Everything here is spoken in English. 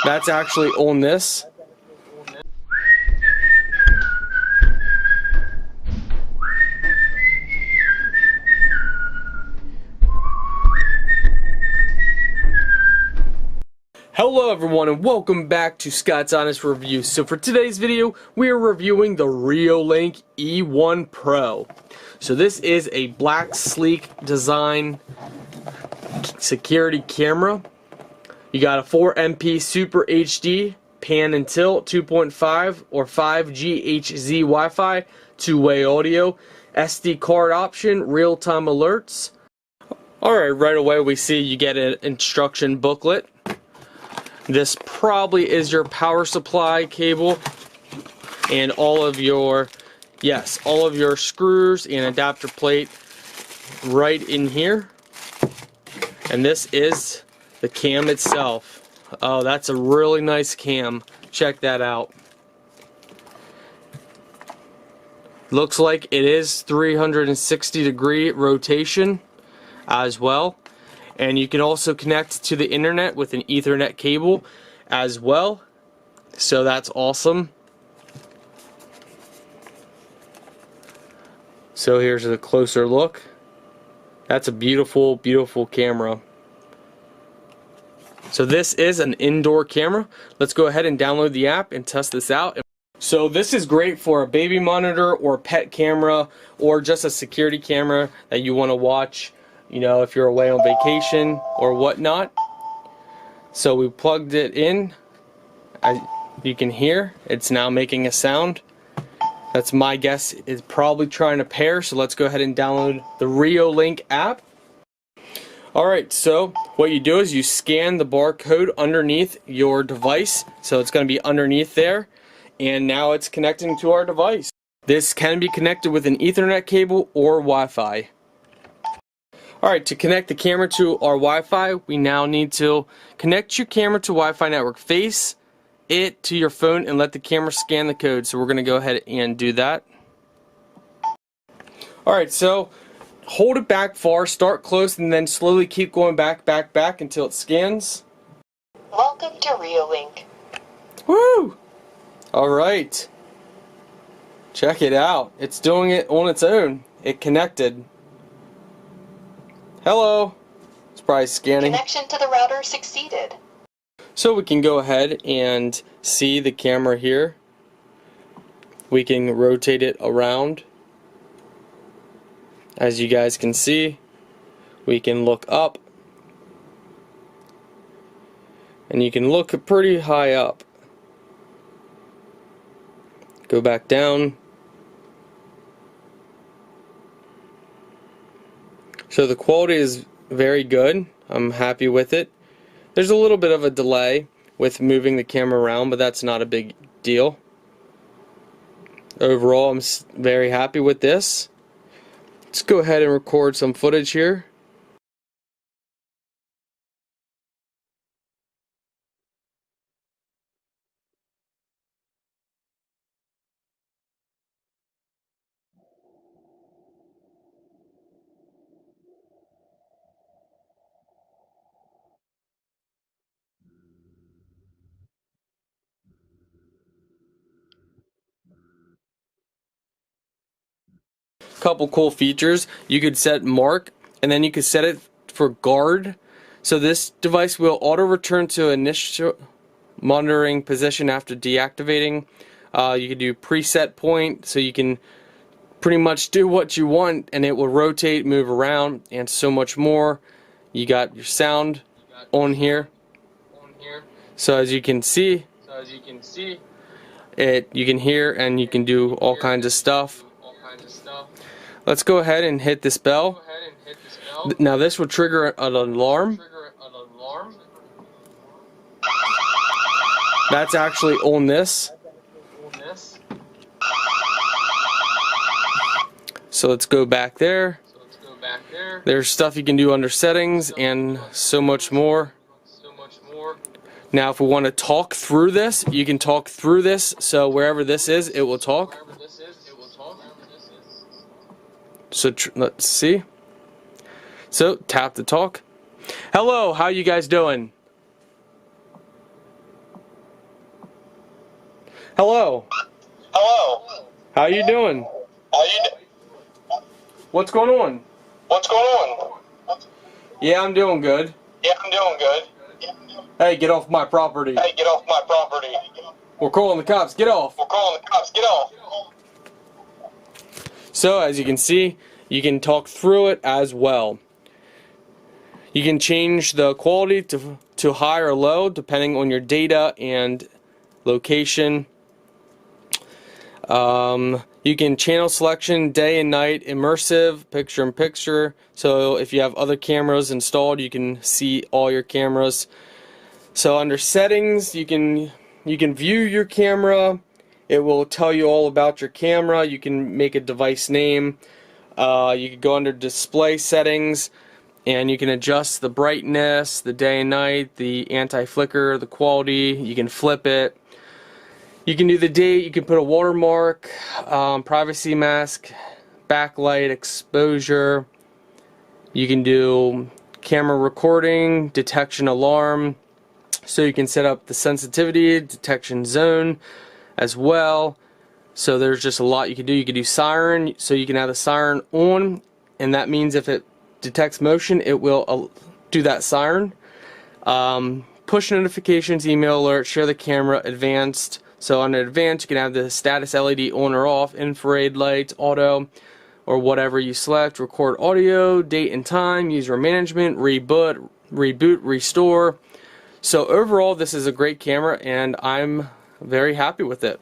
That's actually on this. Hello everyone and welcome back to Scott's Honest Review. So for today's video, we are reviewing the REOLINK E1 Pro. So this is a black sleek design security camera. You got a 4MP Super HD, pan and tilt, 2.5 or 5 GHz WiFi, two-way audio, SD card option, real-time alerts. Alright, right away we see you get an instruction booklet. This probably is your power supply cable and all of your screws and adapter plate right in here. And this is the cam itself. Oh, that's a really nice cam. Check that out. Looks like it is 360-degree rotation as well. And you can also connect to the internet with an Ethernet cable as well. So that's awesome. So here's a closer look. That's a beautiful, beautiful camera. So this is an indoor camera. Let's go ahead and download the app and test this out. So this is great for a baby monitor or pet camera or just a security camera that you want to watch, you know, if you're away on vacation or whatnot. So we plugged it in. As you can hear, it's now making a sound. That's my guess. It's probably trying to pair, so let's go ahead and download the REOLINK app. Alright, so what you do is you scan the barcode underneath your device. So it's going to be underneath there. And now it's connecting to our device. This can be connected with an Ethernet cable or Wi-Fi. Alright, to connect the camera to our Wi-Fi, we now need to connect your camera to Wi-Fi network. Face it to your phone and let the camera scan the code. So we're going to go ahead and do that. Alright, so hold it back far, start close, and then slowly keep going back until it scans. Welcome to REOLINK. Woo! Alright. Check it out. It's doing it on its own. It connected. Hello. It's probably scanning. Connection to the router succeeded. So we can go ahead and see the camera here. We can rotate it around. As you guys can see, we can look up. And you can look pretty high up. Go back down. So the quality is very good. I'm happy with it. There's a little bit of a delay with moving the camera around, but that's not a big deal. Overall, I'm very happy with this. Let's go ahead and record some footage here. Couple cool features. You could set mark, and then you could set it for guard. So this device will auto return to initial monitoring position after deactivating. You can do preset point, so you can pretty much do what you want, and it will rotate, move around, and so much more. You got your sound on here. So as you can see, you can hear and you can do all kinds of stuff. Let's go ahead and hit this bell. Now this will trigger an alarm. That's actually on this. So let's go back there. There's stuff you can do under settings and so much more. Now if we want to talk through this, you can talk through this. So wherever this is, it will talk. So let's see. So tap to talk. Hello, how you guys doing? Hello. Hello. How you doing? How you doing? What's going on? What's going on? Yeah, I'm doing good. Yeah, I'm doing good. Hey, get off my property. Hey, get off my property. We're calling the cops. Get off. We're calling the cops. Get off. So, as you can see, you can talk through it as well. You can change the quality to high or low depending on your data and location. You can channel selection, day and night, immersive, picture in picture. So if you have other cameras installed, you can see all your cameras. So under settings, you can view your camera. It will tell you all about your camera. You can make a device name. You can go under display settings, and you can adjust the brightness, the day and night, the anti-flicker, the quality. You can flip it. You can do the date. You can put a watermark, privacy mask, backlight, exposure. You can do camera recording, detection alarm. So you can set up the sensitivity, detection zone as well. So there's just a lot you can do. You can do siren, so you can have the siren on, and that means if it detects motion, it will do that siren. Push notifications, email alerts, share the camera, advanced. So under advanced, you can have the status LED on or off, infrared lights, auto, or whatever you select. Record audio, date and time, user management, reboot, restore. So overall, this is a great camera, and I'm very happy with it.